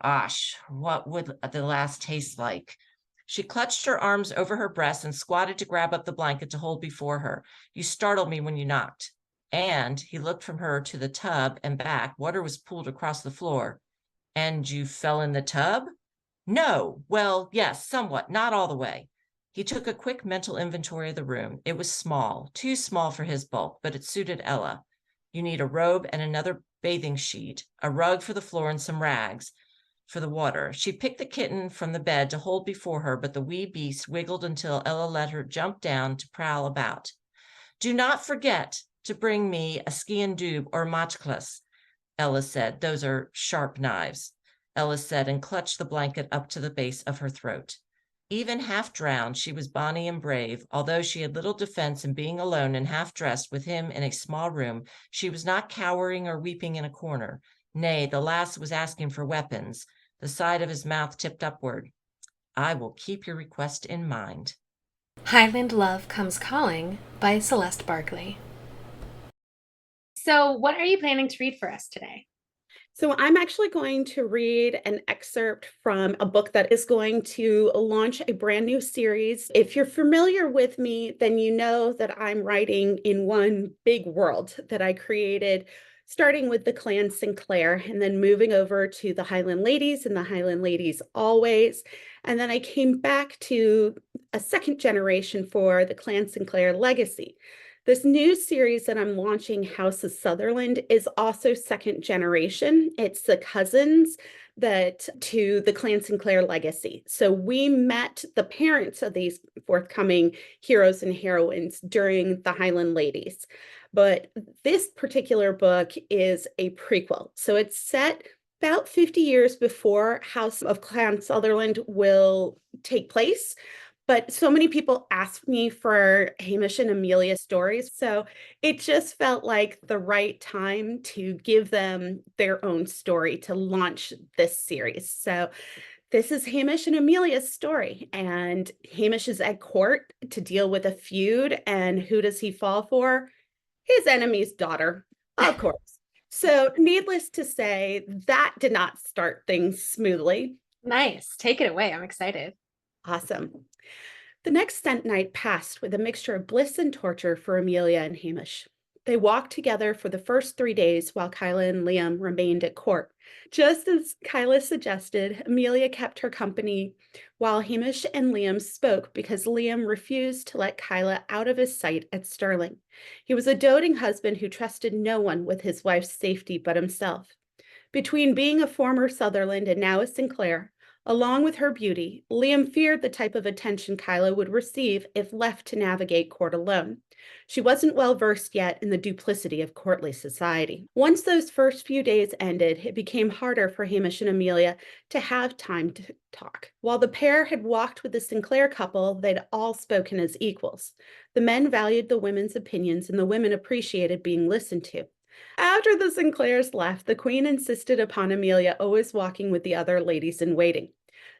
Osh, what would the last taste like? She clutched her arms over her breast and squatted to grab up the blanket to hold before her. You startled me when you knocked. And he looked from her to the tub and back. Water was pooled across the floor. And you fell in the tub? No. Well, yes, somewhat, not all the way. He took a quick mental inventory of the room. It was small, too small for his bulk, but it suited Ella. You need a robe and another bathing sheet, a rug for the floor, and some rags for the water. She picked the kitten from the bed to hold before her, but the wee beast wiggled until Ella let her jump down to prowl about. Do not forget to bring me a skian dube or matchclas, Ella said. Those are sharp knives, Ella said, and clutched the blanket up to the base of her throat. Even half drowned, she was bonny and brave. Although she had little defense in being alone and half dressed with him in a small room, she was not cowering or weeping in a corner. Nay, the lass was asking for weapons, the side of his mouth tipped upward. I will keep your request in mind. Highland Love Comes Calling by Celeste Barclay. So, what are you planning to read for us today? So I'm actually going to read an excerpt from a book that is going to launch a brand new series. If you're familiar with me, then you know that I'm writing in one big world that I created, starting with the Clan Sinclair and then moving over to the Highland Ladies and the Highland Ladies Always. And then I came back to a second generation for the Clan Sinclair Legacy. This new series that I'm launching, House of Sutherland, is also second generation. It's the cousins to the Clan Sinclair legacy. So we met the parents of these forthcoming heroes and heroines during the Highland Ladies. But this particular book is a prequel. So it's set about 50 years before House of Clan Sutherland will take place. But so many people ask me for Hamish and Amelia stories. So it just felt like the right time to give them their own story to launch this series. So this is Hamish and Amelia's story. And Hamish is at court to deal with a feud. And who does he fall for? His enemy's daughter, of course. So needless to say, that did not start things smoothly. Nice. Take it away. I'm excited. Awesome. The next night passed with a mixture of bliss and torture for Amelia and Hamish. They walked together for the first 3 days while Kyla and Liam remained at court. Just as Kyla suggested, Amelia kept her company while Hamish and Liam spoke because Liam refused to let Kyla out of his sight at Stirling. He was a doting husband who trusted no one with his wife's safety but himself. Between being a former Sutherland and now a Sinclair, Along with her beauty, Liam feared the type of attention Kyla would receive if left to navigate court alone. She wasn't well versed yet in the duplicity of courtly society. Once those first few days ended, it became harder for Hamish and Amelia to have time to talk. While the pair had walked with the Sinclair couple, they'd all spoken as equals. The men valued the women's opinions, and the women appreciated being listened to. After the Sinclairs left, the Queen insisted upon Amelia always walking with the other ladies in waiting.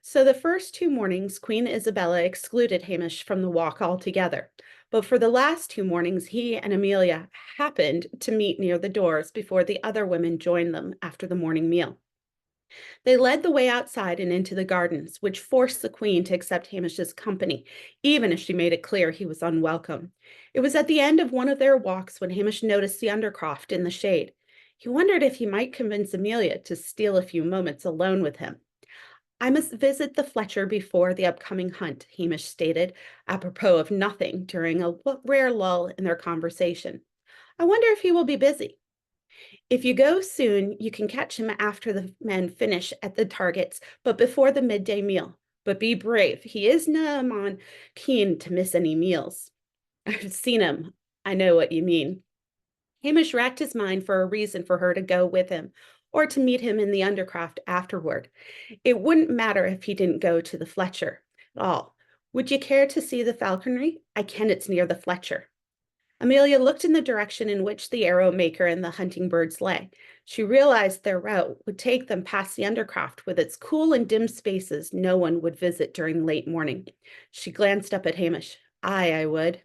So the first 2 mornings, Queen Isabella excluded Hamish from the walk altogether. But for the last 2 mornings, he and Amelia happened to meet near the doors before the other women joined them after the morning meal. They led the way outside and into the gardens, which forced the Queen to accept Hamish's company, even if she made it clear he was unwelcome. It was at the end of one of their walks when Hamish noticed the undercroft in the shade. He wondered if he might convince Amelia to steal a few moments alone with him. "I must visit the Fletcher before the upcoming hunt," Hamish stated, apropos of nothing, during a rare lull in their conversation. "I wonder if he will be busy." "If you go soon, you can catch him after the men finish at the targets, but before the midday meal. But be brave. He is none keen to miss any meals." "I've seen him. I know what you mean." Hamish racked his mind for a reason for her to go with him, or to meet him in the Undercroft afterward. It wouldn't matter if he didn't go to the Fletcher at all. "Would you care to see the falconry? I ken it's near the Fletcher." Amelia looked in the direction in which the arrow maker and the hunting birds lay. She realized their route would take them past the Undercroft, with its cool and dim spaces no one would visit during late morning. She glanced up at Hamish. "Aye, I would."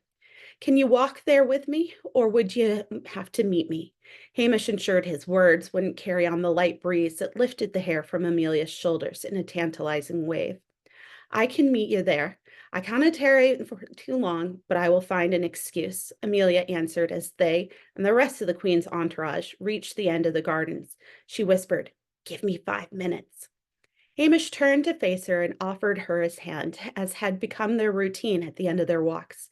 "Can you walk there with me, or would you have to meet me?" Hamish ensured his words wouldn't carry on the light breeze that lifted the hair from Amelia's shoulders in a tantalizing wave. "I can meet you there. I can't tarry for too long, but I will find an excuse," Amelia answered as they and the rest of the Queen's entourage reached the end of the gardens. She whispered, "Give me 5 minutes." Hamish turned to face her and offered her his hand, as had become their routine at the end of their walks.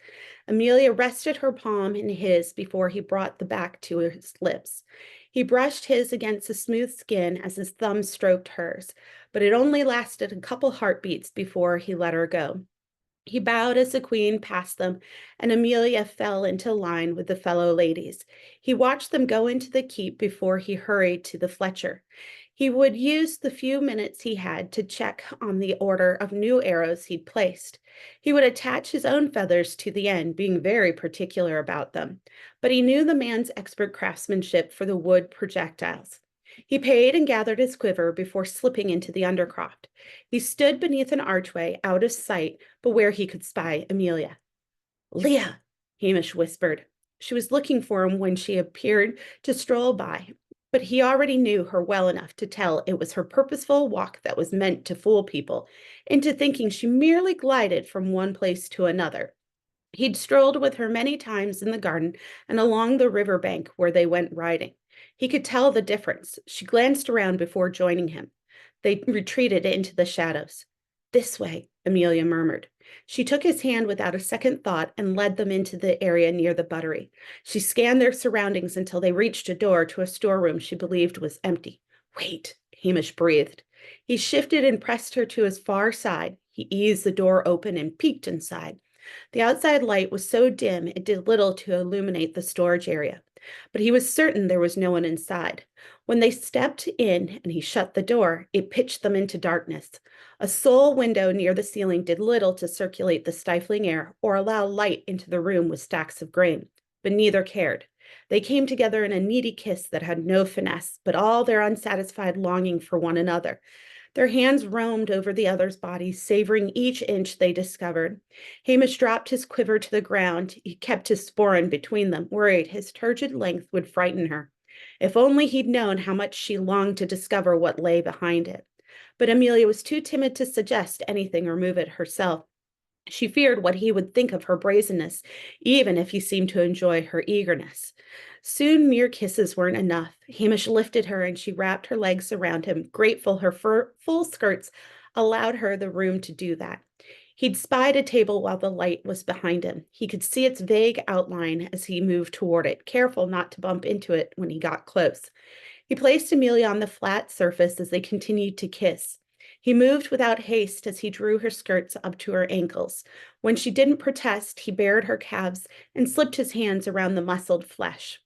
Amelia rested her palm in his before he brought the back to his lips. He brushed his against the smooth skin as his thumb stroked hers, but it only lasted a couple heartbeats before he let her go. He bowed as the Queen passed them, and Amelia fell into line with the fellow ladies. He watched them go into the keep before he hurried to the Fletcher. He would use the few minutes he had to check on the order of new arrows he'd placed. He would attach his own feathers to the end, being very particular about them. But he knew the man's expert craftsmanship for the wood projectiles. He paid and gathered his quiver before slipping into the Undercroft. He stood beneath an archway, out of sight, but where he could spy Amelia. "Leah," Hamish whispered. She was looking for him when she appeared to stroll by, but he already knew her well enough to tell it was her purposeful walk that was meant to fool people into thinking she merely glided from one place to another. He'd strolled with her many times in the garden and along the river bank where they went riding. He could tell the difference. She glanced around before joining him. They retreated into the shadows. "This way," Amelia murmured. She took his hand without a second thought and led them into the area near the buttery. She scanned their surroundings until they reached a door to a storeroom she believed was empty. "Wait," Hamish breathed. He shifted and pressed her to his far side. He eased the door open and peeked inside. The outside light was so dim it did little to illuminate the storage area, but he was certain there was no one inside. When they stepped in and he shut the door, it pitched them into darkness. A sole window near the ceiling did little to circulate the stifling air or allow light into the room with stacks of grain, but neither cared. They came together in a needy kiss that had no finesse, but all their unsatisfied longing for one another. Their hands roamed over the other's body, savoring each inch they discovered. Hamish dropped his quiver to the ground. He kept his sporran between them, worried his turgid length would frighten her. If only he'd known how much she longed to discover what lay behind it. But Amelia was too timid to suggest anything or move it herself. She feared what he would think of her brazenness, even if he seemed to enjoy her eagerness. Soon mere kisses weren't enough. Hamish lifted her and she wrapped her legs around him, grateful her full skirts allowed her the room to do that. He'd spied a table while the light was behind him. He could see its vague outline as he moved toward it, careful not to bump into it when he got close. He placed Amelia on the flat surface as they continued to kiss. He moved without haste as he drew her skirts up to her ankles. When she didn't protest, he bared her calves and slipped his hands around the muscled flesh.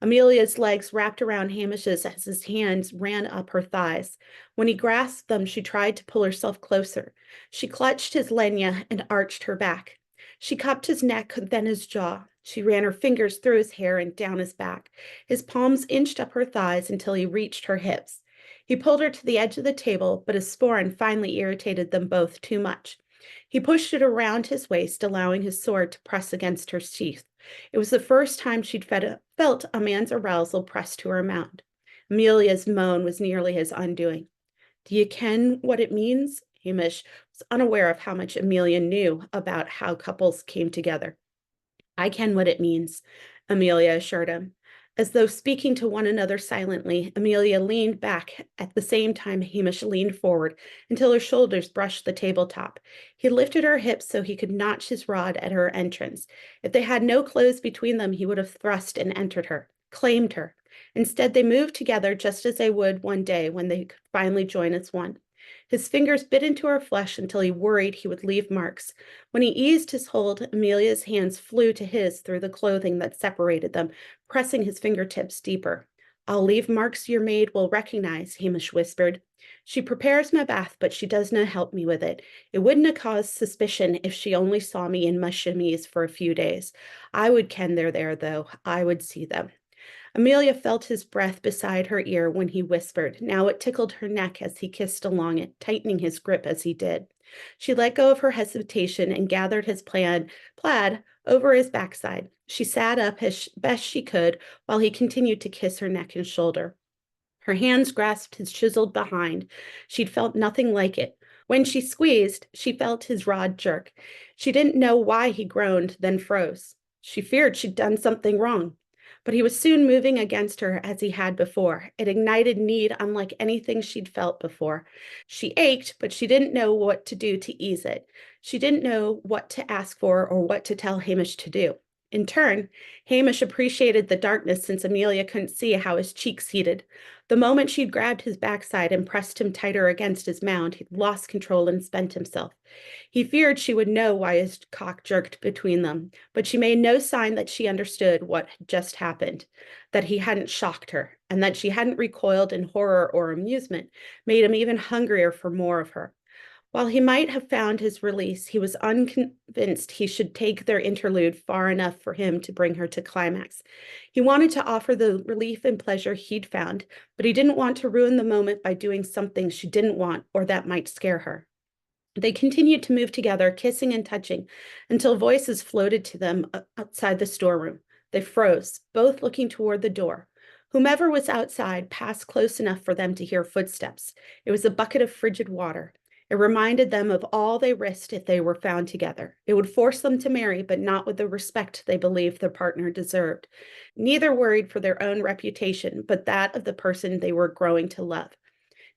Amelia's legs wrapped around Hamish's as his hands ran up her thighs. When he grasped them, she tried to pull herself closer. She clutched his lenya and arched her back. She cupped his neck, then his jaw. She ran her fingers through his hair and down his back. His palms inched up her thighs until he reached her hips. He pulled her to the edge of the table, but his sporran finally irritated them both too much. He pushed it around his waist, allowing his sword to press against her sheath. It was the first time she'd felt a man's arousal pressed to her mount. Amelia's moan was nearly his undoing. Do you ken what it means? Hamish was unaware of how much Amelia knew about how couples came together. I ken what it means, Amelia assured him. As though speaking to one another silently, Amelia leaned back at the same time Hamish leaned forward until her shoulders brushed the tabletop. He lifted her hips so he could notch his rod at her entrance. If they had no clothes between them, he would have thrust and entered her, claimed her. Instead, they moved together just as they would one day when they could finally join as one. His fingers bit into her flesh until he worried he would leave marks. When he eased his hold, Amelia's hands flew to his through the clothing that separated them, pressing his fingertips deeper. I'll leave marks your maid will recognize, Hamish whispered. She prepares my bath, but she doesna help me with it. It wouldna cause suspicion if she only saw me in my chemise for a few days. I would ken they're there, though. I would see them. Amelia felt his breath beside her ear when he whispered. Now it tickled her neck as he kissed along it, tightening his grip as he did. She let go of her hesitation and gathered his plaid over his backside. She sat up as best she could while he continued to kiss her neck and shoulder. Her hands grasped his chiseled behind. She'd felt nothing like it. When she squeezed, she felt his rod jerk. She didn't know why he groaned, then froze. She feared she'd done something wrong. But he was soon moving against her as he had before. It ignited need unlike anything she'd felt before. She ached, but she didn't know what to do to ease it. She didn't know what to ask for or what to tell Hamish to do. In turn, Hamish appreciated the darkness since Amelia couldn't see how his cheeks heated. The moment she'd grabbed his backside and pressed him tighter against his mound, he'd lost control and spent himself. He feared she would know why his cock jerked between them, but she made no sign that she understood what had just happened, that he hadn't shocked her, and that she hadn't recoiled in horror or amusement, made him even hungrier for more of her. While he might have found his release, he was unconvinced he should take their interlude far enough for him to bring her to climax. He wanted to offer the relief and pleasure he'd found, but he didn't want to ruin the moment by doing something she didn't want or that might scare her. They continued to move together, kissing and touching, until voices floated to them outside the storeroom. They froze, both looking toward the door. Whomever was outside passed close enough for them to hear footsteps. It was a bucket of frigid water. It reminded them of all they risked if they were found together. It would force them to marry, but not with the respect they believed their partner deserved. Neither worried for their own reputation, but that of the person they were growing to love.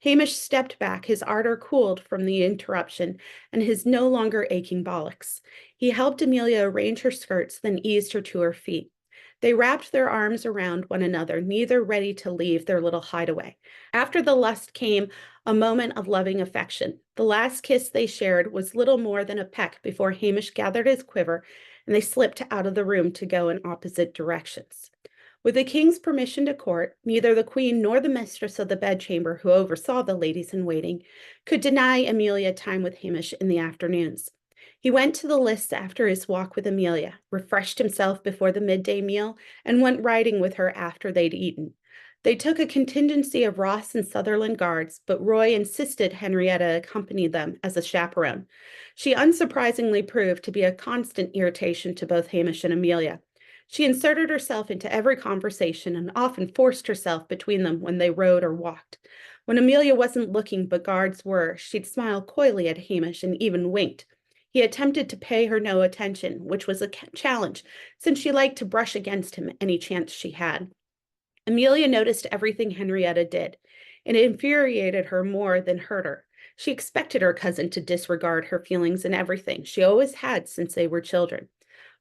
Hamish stepped back, his ardor cooled from the interruption and his no longer aching buttocks. He helped Amelia arrange her skirts, then eased her to her feet. They wrapped their arms around one another, neither ready to leave their little hideaway. After the lust came a moment of loving affection. The last kiss they shared was little more than a peck before Hamish gathered his quiver and they slipped out of the room to go in opposite directions. With the king's permission to court, neither the queen nor the mistress of the bedchamber, who oversaw the ladies in waiting, could deny Amelia time with Hamish in the afternoons. He went to the lists after his walk with Amelia, refreshed himself before the midday meal, and went riding with her after they'd eaten. They took a contingency of Ross and Sutherland guards, but Roy insisted Henrietta accompany them as a chaperone. She unsurprisingly proved to be a constant irritation to both Hamish and Amelia. She inserted herself into every conversation and often forced herself between them when they rode or walked. When Amelia wasn't looking but guards were, she'd smile coyly at Hamish and even winked. He attempted to pay her no attention, which was a challenge, since she liked to brush against him any chance she had. Amelia noticed everything Henrietta did. It infuriated her more than hurt her. She expected her cousin to disregard her feelings in everything. She always had since they were children.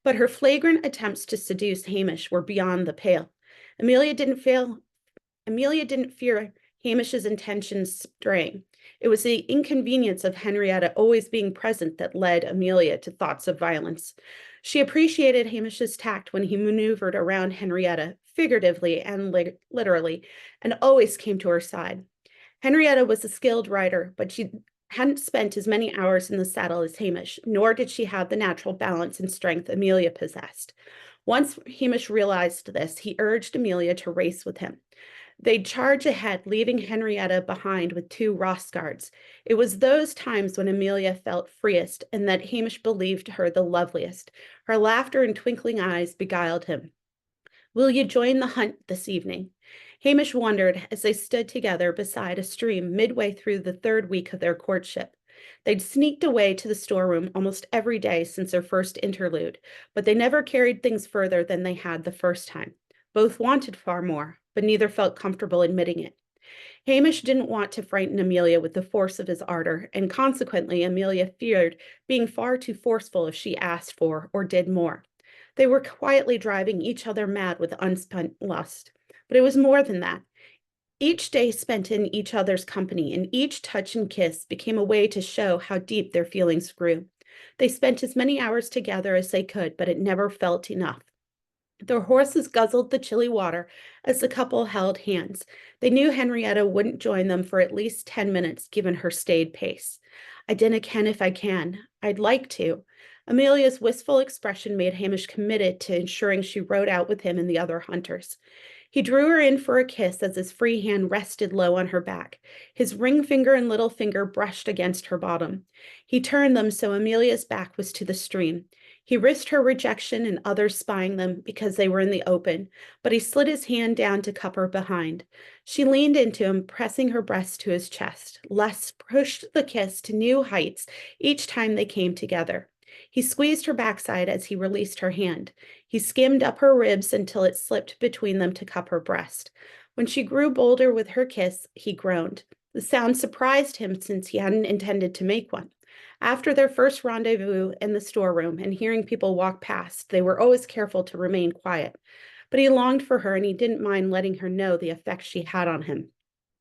But her flagrant attempts to seduce Hamish were beyond the pale. Amelia didn't fear Hamish's intentions straying. It was the inconvenience of Henrietta always being present that led Amelia to thoughts of violence. She appreciated Hamish's tact when he maneuvered around Henrietta, figuratively and literally, and always came to her side. Henrietta was a skilled rider, but she hadn't spent as many hours in the saddle as Hamish, nor did she have the natural balance and strength Amelia possessed. Once Hamish realized this, he urged Amelia to race with him. They'd charge ahead, leaving Henrietta behind with 2 Ross guards. It was those times when Amelia felt freest and that Hamish believed her the loveliest. Her laughter and twinkling eyes beguiled him. "Will you join the hunt this evening?" Hamish wondered as they stood together beside a stream midway through the 3rd week of their courtship. They'd sneaked away to the storeroom almost every day since their first interlude, but they never carried things further than they had the first time. Both wanted far more, but neither felt comfortable admitting it. Hamish didn't want to frighten Amelia with the force of his ardor, and consequently Amelia feared being far too forceful if she asked for or did more. They were quietly driving each other mad with unspent lust. But it was more than that. Each day spent in each other's company and each touch and kiss became a way to show how deep their feelings grew. They spent as many hours together as they could, but it never felt enough. Their horses guzzled the chilly water as the couple held hands. They knew Henrietta wouldn't join them for at least 10 minutes, given her staid pace. "I dinna ken if I can. I'd like to." Amelia's wistful expression made Hamish committed to ensuring she rode out with him and the other hunters. He drew her in for a kiss as his free hand rested low on her back. His ring finger and little finger brushed against her bottom. He turned them so Amelia's back was to the stream. He risked her rejection and others spying them because they were in the open, but he slid his hand down to cup her behind. She leaned into him, pressing her breast to his chest. Les pushed the kiss to new heights each time they came together. He squeezed her backside as he released her hand. He skimmed up her ribs until it slipped between them to cup her breast. When she grew bolder with her kiss, he groaned. The sound surprised him since he hadn't intended to make one. After their first rendezvous in the storeroom and hearing people walk past, they were always careful to remain quiet. But he longed for her and he didn't mind letting her know the effect she had on him.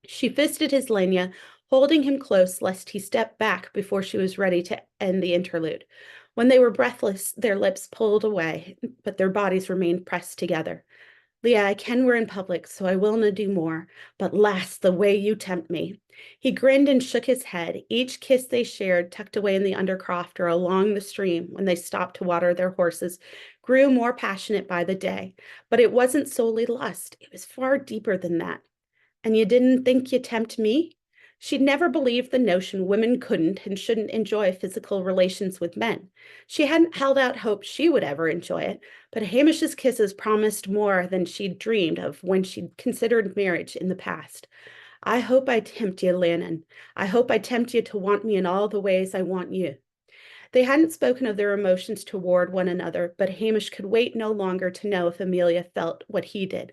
She fisted his lanyard, holding him close lest he step back before she was ready to end the interlude. When they were breathless, their lips pulled away, but their bodies remained pressed together. "Leah, I ken we're in public, so I willna do more, but lass, the way you tempt me." He grinned and shook his head. Each kiss they shared, tucked away in the undercroft or along the stream when they stopped to water their horses, grew more passionate by the day. But it wasn't solely lust. It was far deeper than that. "And you didn't think you tempt me?" She'd never believed the notion women couldn't and shouldn't enjoy physical relations with men. She hadn't held out hope she would ever enjoy it, but Hamish's kisses promised more than she'd dreamed of when she'd considered marriage in the past. "I hope I tempt you, Lannon. I hope I tempt you to want me in all the ways I want you." They hadn't spoken of their emotions toward one another, but Hamish could wait no longer to know if Amelia felt what he did.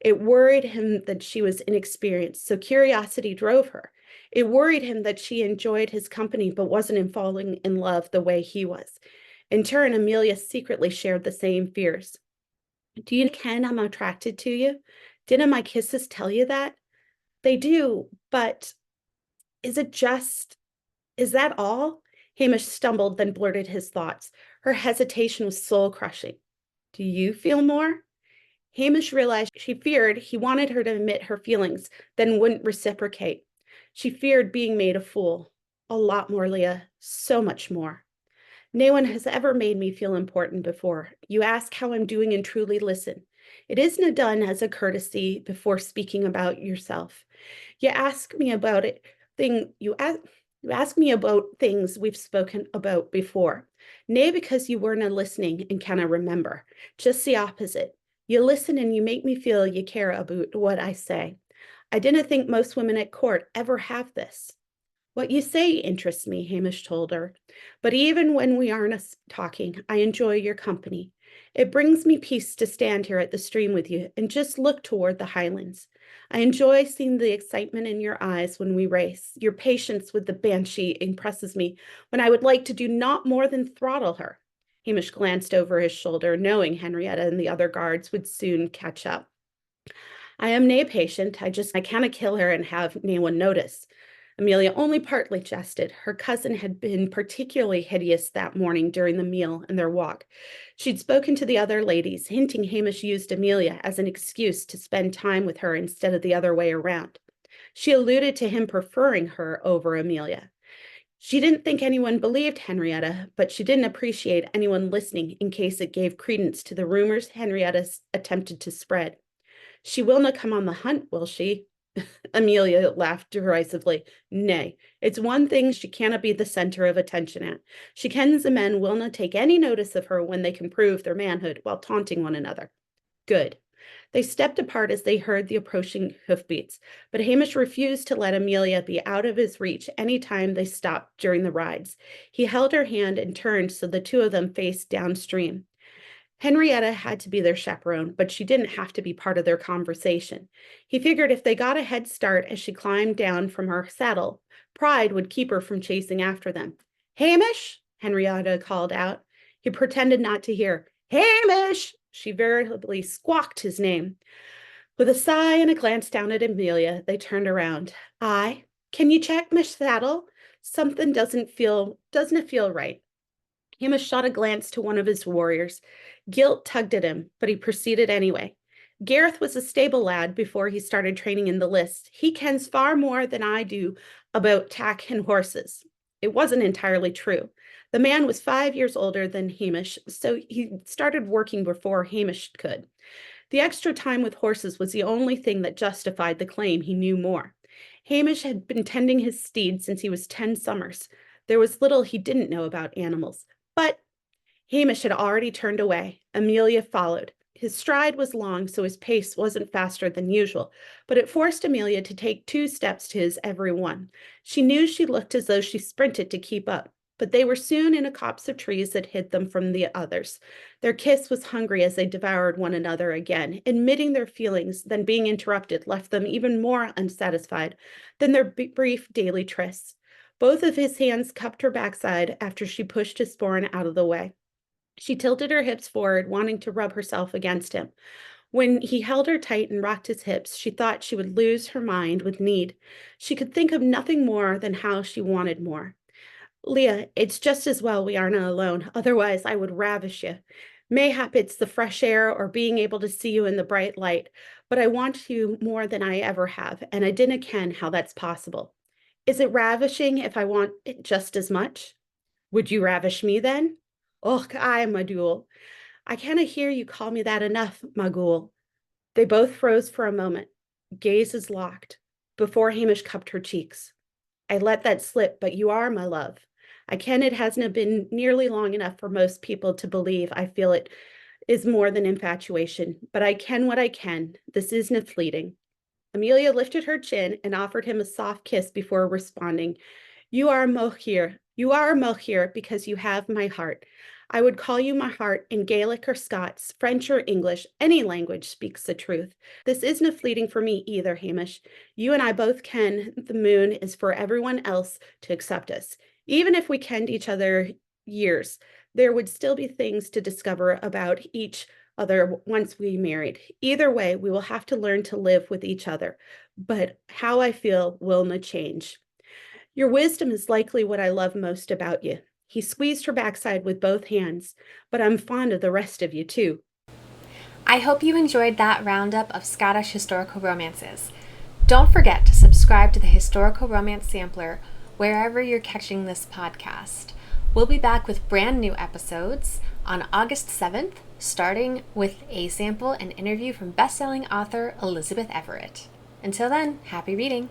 It worried him that she was inexperienced, so curiosity drove her. It worried him that she enjoyed his company but wasn't falling in love the way he was. In turn, Amelia secretly shared the same fears. "Do you ken I'm attracted to you? Didn't my kisses tell you that?" "They do, but is that all?" Hamish stumbled, then blurted his thoughts. Her hesitation was soul-crushing. "Do you feel more?" Hamish realized she feared he wanted her to admit her feelings, then wouldn't reciprocate. She feared being made a fool. "A lot more, Leah. So much more." "No one has ever made me feel important before. You ask how I'm doing and truly listen. It isn't done as a courtesy before speaking about yourself. You ask me about you ask me about things we've spoken about before. Nay, because you weren't listening and cannot remember. Just the opposite. You listen and you make me feel you care about what I say. I didn't think most women at court ever have this." "What you say interests me," Hamish told her. "But even when we aren't talking, I enjoy your company. It brings me peace to stand here at the stream with you and just look toward the Highlands. I enjoy seeing the excitement in your eyes when we race. Your patience with the banshee impresses me when I would like to do not more than throttle her." Hamish glanced over his shoulder, knowing Henrietta and the other guards would soon catch up. "I am nae patient. I canna kill her and have nae one notice." Amelia only partly jested. Her cousin had been particularly hideous that morning during the meal and their walk. She'd spoken to the other ladies, hinting Hamish used Amelia as an excuse to spend time with her instead of the other way around. She alluded to him preferring her over Amelia. She didn't think anyone believed Henrietta, but she didn't appreciate anyone listening in case it gave credence to the rumors Henrietta attempted to spread. She will not come on the hunt, will she? Amelia laughed derisively. Nay, it's one thing she cannot be the center of attention at. She kens the men will not take any notice of her when they can prove their manhood while taunting one another. Good. They stepped apart as they heard the approaching hoofbeats, but Hamish refused to let Amelia be out of his reach any time they stopped during the rides. He held her hand and turned so the two of them faced downstream. Henrietta had to be their chaperone, but she didn't have to be part of their conversation. He figured if they got a head start as she climbed down from her saddle, pride would keep her from chasing after them. Hamish, Henrietta called out. He pretended not to hear. Hamish! She veritably squawked his name. With a sigh and a glance down at Amelia, they turned around. Aye. Can you check my saddle? Something doesn't it feel right? Hamish shot a glance to one of his warriors. Guilt tugged at him, but he proceeded anyway. Gareth was a stable lad before he started training in the list. He kens far more than I do about tack and horses. It wasn't entirely true. The man was 5 years older than Hamish, so he started working before Hamish could. The extra time with horses was the only thing that justified the claim he knew more. Hamish had been tending his steed since he was 10 summers. There was little he didn't know about animals, but Hamish had already turned away. Amelia followed. His stride was long, so his pace wasn't faster than usual, but it forced Amelia to take 2 steps to his every one. She knew she looked as though she sprinted to keep up, but they were soon in a copse of trees that hid them from the others. Their kiss was hungry as they devoured one another again, admitting their feelings, then being interrupted left them even more unsatisfied than their brief daily trysts. Both of his hands cupped her backside after she pushed his sporran out of the way. She tilted her hips forward, wanting to rub herself against him. When he held her tight and rocked his hips, she thought she would lose her mind with need. She could think of nothing more than how she wanted more. Leah, it's just as well we aren't alone, otherwise I would ravish you. Mayhap it's the fresh air or being able to see you in the bright light, but I want you more than I ever have, and I dinna ken how that's possible. Is it ravishing if I want it just as much? Would you ravish me then? Och, aye, my dool. I canna hear you call me that enough, my ghoul. They both froze for a moment, gazes locked, before Hamish cupped her cheeks. I let that slip, but you are my love. I ken it hasn't been nearly long enough for most people to believe I feel it is more than infatuation, but I ken what I ken. This isna fleeting. Amelia lifted her chin and offered him a soft kiss before responding. You are Mochir. You are Mochir because you have my heart. I would call you my heart in Gaelic or Scots, French or English. Any language speaks the truth. This isn't fleeting for me either, Hamish. You and I both ken the moon is for everyone else to accept us. Even if we kenned each other years, there would still be things to discover about each other once we married. Either way, we will have to learn to live with each other. But how I feel will not change. Your wisdom is likely what I love most about you. He squeezed her backside with both hands, but I'm fond of the rest of you too. I hope you enjoyed that roundup of Scottish historical romances. Don't forget to subscribe to the Historical Romance Sampler wherever you're catching this podcast. We'll be back with brand new episodes on August 7th, starting with a sample and interview from best-selling author Elizabeth Everett. Until then, happy reading!